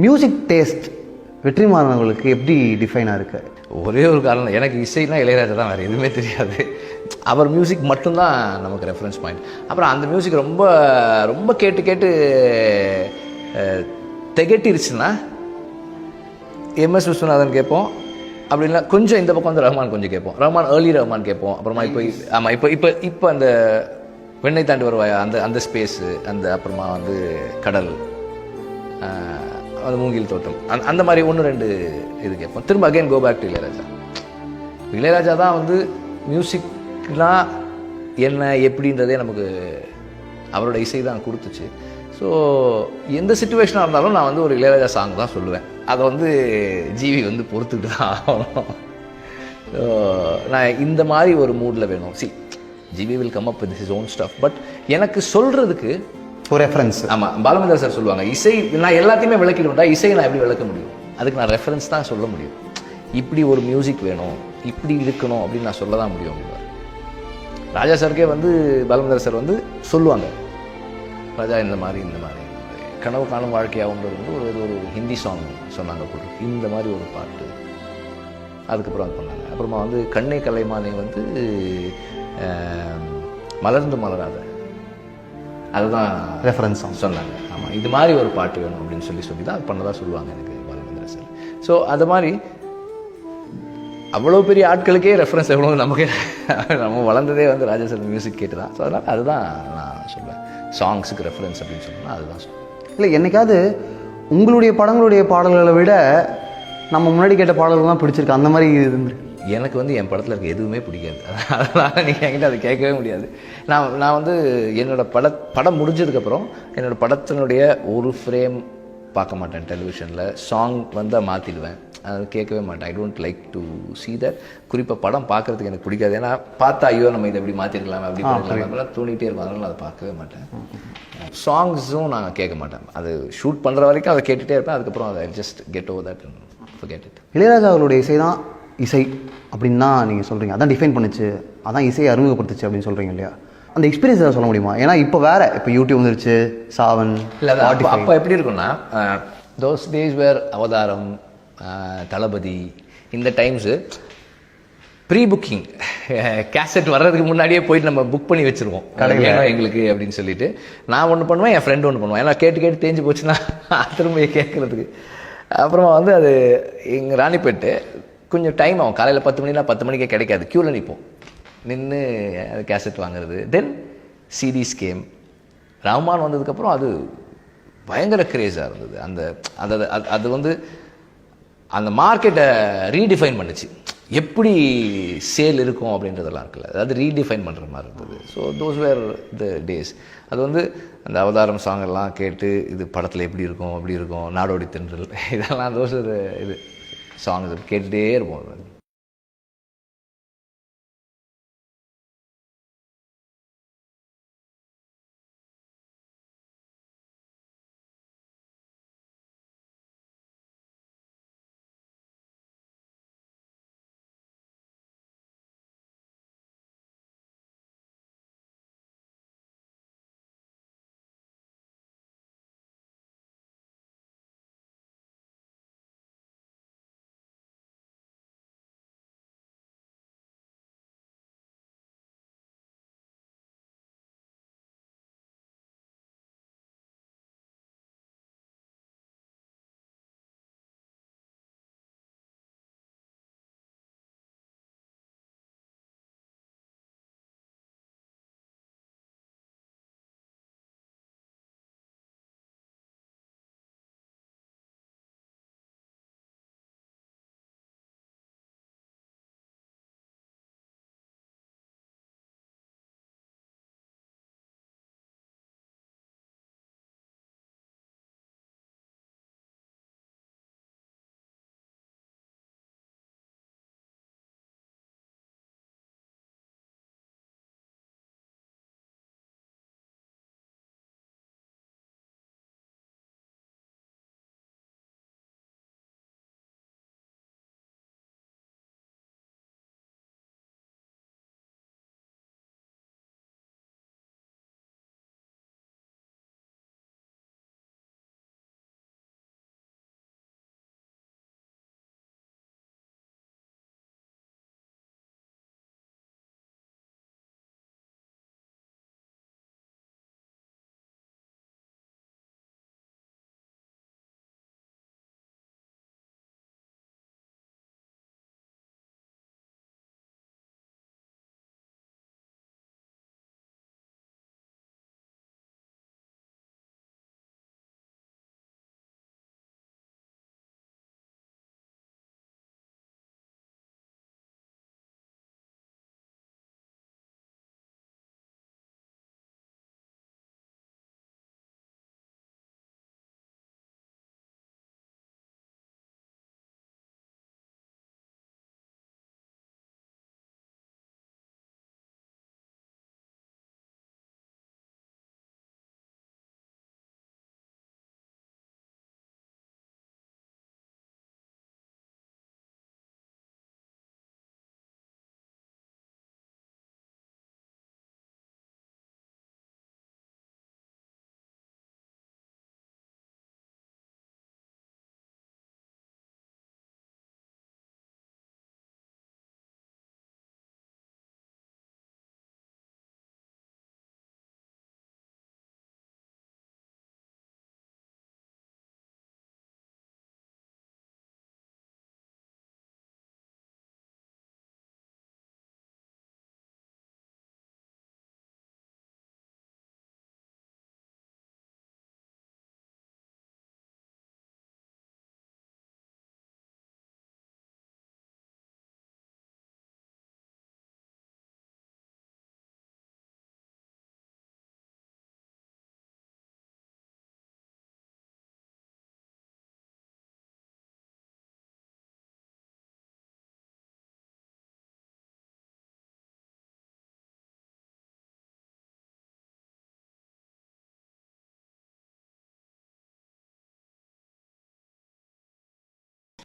Music taste Vetrimaaran அவர்களுக்கு எப்படி டிஃபைனாக இருக்கு? ஒரே ஒரு காரணம், எனக்கு இசைனா இளையராஜா தான், வேறு எதுவுமே தெரியாது. அவர் மியூசிக் மட்டும்தான் நமக்கு ரெஃபரன்ஸ் பாயிண்ட். அப்புறம் அந்த மியூசிக் ரொம்ப ரொம்ப கேட்டு கேட்டு திகட்டிருச்சுன்னா எம்எஸ் விஸ்வநாதன் கேட்போம். அப்படின்னா கொஞ்சம் இந்த பக்கம் வந்து ரஹ்மான் கொஞ்சம் கேட்போம். ரஹ்மான் ஏர்லி ரஹ்மான் கேட்போம். அப்புறமா இப்போ ஆமாம் இப்போ அந்த வெண்ணை தாண்டி வருவாயா அந்த ஸ்பேஸு, அந்த அப்புறமா வந்து கடல், அந்த மூங்கில் தோட்டம், அந்த மாதிரி ஒன்று ரெண்டு இது கேட்போம். திரும்ப again go back to Ilaiyaraaja. Ilaiyaraaja தான் வந்து மியூசிக்லாம் என்ன எப்படின்றதே நமக்கு அவரோட இசை தான் கொடுத்துச்சு. ஸோ எந்த சுச்சுவேஷனாக இருந்தாலும் நான் வந்து ஒரு இளையராஜா சாங் தான் சொல்லுவேன். அதை வந்து ஜிவி வந்து பொறுத்துக்கிட்டு தான் ஆகணும். ஸோ நான் இந்த மாதிரி ஒரு மூடில் வேணும். GV will come up with his own stuff. But எனக்கு சொல்கிறதுக்கு ஒரு ரெஃபரன்ஸ். ஆமாம், பாலமந்திர சார் சொல்லுவாங்க, இசை நான் எல்லாத்தையுமே விளக்கிடுவேன்டா, இசையை நான் எப்படி விளக்க முடியும்? அதுக்கு நான் ரெஃபரன்ஸ் தான் சொல்ல முடியும். இப்படி ஒரு மியூசிக் வேணும், இப்படி இருக்கணும் அப்படின்னு நான் சொல்ல தான் முடியும் அப்படின்வார். ராஜா சாருக்கே வந்து பாலமந்திர சார் வந்து சொல்லுவாங்க, ராஜா இந்த மாதிரி கனவு காணும் வாழ்க்கையாகுன்றது வந்து ஒரு ஹிந்தி சாங் சொன்னாங்க போட்டு, இந்த மாதிரி ஒரு பாட்டு. அதுக்கப்புறம் அது பண்ணாங்க. அப்புறமா வந்து கண்ணே கலைமானே வந்து மலர்ந்து மலராத, அதுதான் ரெஃபரன்ஸ் சாங் சொன்னாங்க. ஆமாம், இது மாதிரி ஒரு பாட்டு வேணும் அப்படின்னு சொல்லி தான் அது பண்ணதாக சொல்லுவாங்க எனக்கு பாலமந்திர சார். ஸோ அது மாதிரி அவ்வளோ பெரிய ஆட்களுக்கே ரெஃபரன்ஸ் எவ்வளோ நமக்கு நம்ம வளர்ந்ததே வந்து ராஜா சார் மியூசிக் கேட்டு தான். ஸோ அதனால் அதுதான் நான் சொல்லுவேன், சாங்ஸுக்கு ரெஃபரன்ஸ் அப்படின்னு சொன்னால் அதுதான் சொல்லுவேன். இல்லை, என்னைக்காவது உங்களுடைய படங்களுடைய பாடல்களை விட நம்ம முன்னாடி கேட்ட பாடல்கள் தான் பிடிச்சிருக்கு, அந்த மாதிரி இருந்து? எனக்கு வந்து என் படத்தில் இருக்க எதுவுமே பிடிக்காது. அதனால் நீங்கள் என்கிட்ட அதை கேட்கவே முடியாது. நான் வந்து என்னோடய படம் முடிஞ்சதுக்கப்புறம் என்னோடய படத்தினுடைய ஒரு ஃப்ரேம் பார்க்க மாட்டேன். டெலிவிஷனில் சாங் வந்தால் மாற்றிடுவேன், அது கேட்கவே மாட்டேன். I don't like to see that. குறிப்பாக படம் பார்க்குறதுக்கு எனக்கு பிடிக்காது. ஏன்னா பார்த்தா ஐயோ நம்ம இதை எப்படி மாற்றிருக்கலாம், அப்படி பண்ணிக்கலாம், அப்படிலாம் தோணிகிட்டே இருக்கும். அதனால் அதை பார்க்கவே மாட்டேன். சாங்ஸும் நான் கேட்க மாட்டேன். அது ஷூட் பண்ணுற வரைக்கும் அதை கேட்டுகிட்டே இருப்பேன். அதுக்கப்புறம் அதை just get over that and forget it. Ilaiyaraaja அவர்களுடைய இசை தான் இசை அப்படின்னு தான் நீங்கள் சொல்கிறீங்க, அதான் டிஃபைன் பண்ணுச்சு, அதான் இசையை அறிமுகப்படுத்துச்சு அப்படின்னு சொல்கிறீங்க இல்லையா? அந்த எக்ஸ்பீரியன்ஸ் ஏதாவது சொல்ல முடியுமா? ஏன்னா இப்போ வேறு, இப்போ யூடியூப் வந்துருச்சு, சாவன். இல்லை, அப்போ எப்படி இருக்குன்னா, தோஸ் டேஸ் வேர் அவதாரம், தளபதி, இந்த டைம்ஸு ப்ரீ புக்கிங், கேசட் வர்றதுக்கு முன்னாடியே போயிட்டு நம்ம புக் பண்ணி வச்சுருவோம் வேணும் எங்களுக்கு அப்படின்னு சொல்லிட்டு. நான் ஒன்று பண்ணுவேன், என் ஃப்ரெண்டு ஒன்று பண்ணுவேன். ஏன்னா கேட்டு தேஞ்சு போச்சுன்னா திரும்ப கேட்குறதுக்கு. அப்புறமா வந்து அது எங்கள் ராணிப்பேட்டு கொஞ்சம் டைம் ஆகும். காலையில் 10 மணினா 10 மணிக்கே கிடைக்காது, க்யூவில் நிற்போம், நின்று அது கேசட் வாங்குறது. தென் சிடிஸ் கேம். ரஹ்மான் வந்ததுக்கப்புறம் அது பயங்கர கிரேஸாக இருந்தது. அது வந்து அந்த மார்க்கெட்டை ரீடிஃபைன் பண்ணுச்சு. எப்படி சேல் இருக்கும் அப்படின்றதெல்லாம் இருக்குல்ல, அதாவது ரீடிஃபைன் பண்ணுற மாதிரி இருந்தது. So those where the days. அது வந்து அந்த அவதாரம் சாங்கெல்லாம் கேட்டு இது படத்தில் எப்படி இருக்கும், அப்படி இருக்கும், நாடோடி தென்றல், இதெல்லாம் தோஸ் இது சாங்ஸ் கேட்டுகிட்டே இருப்போம்.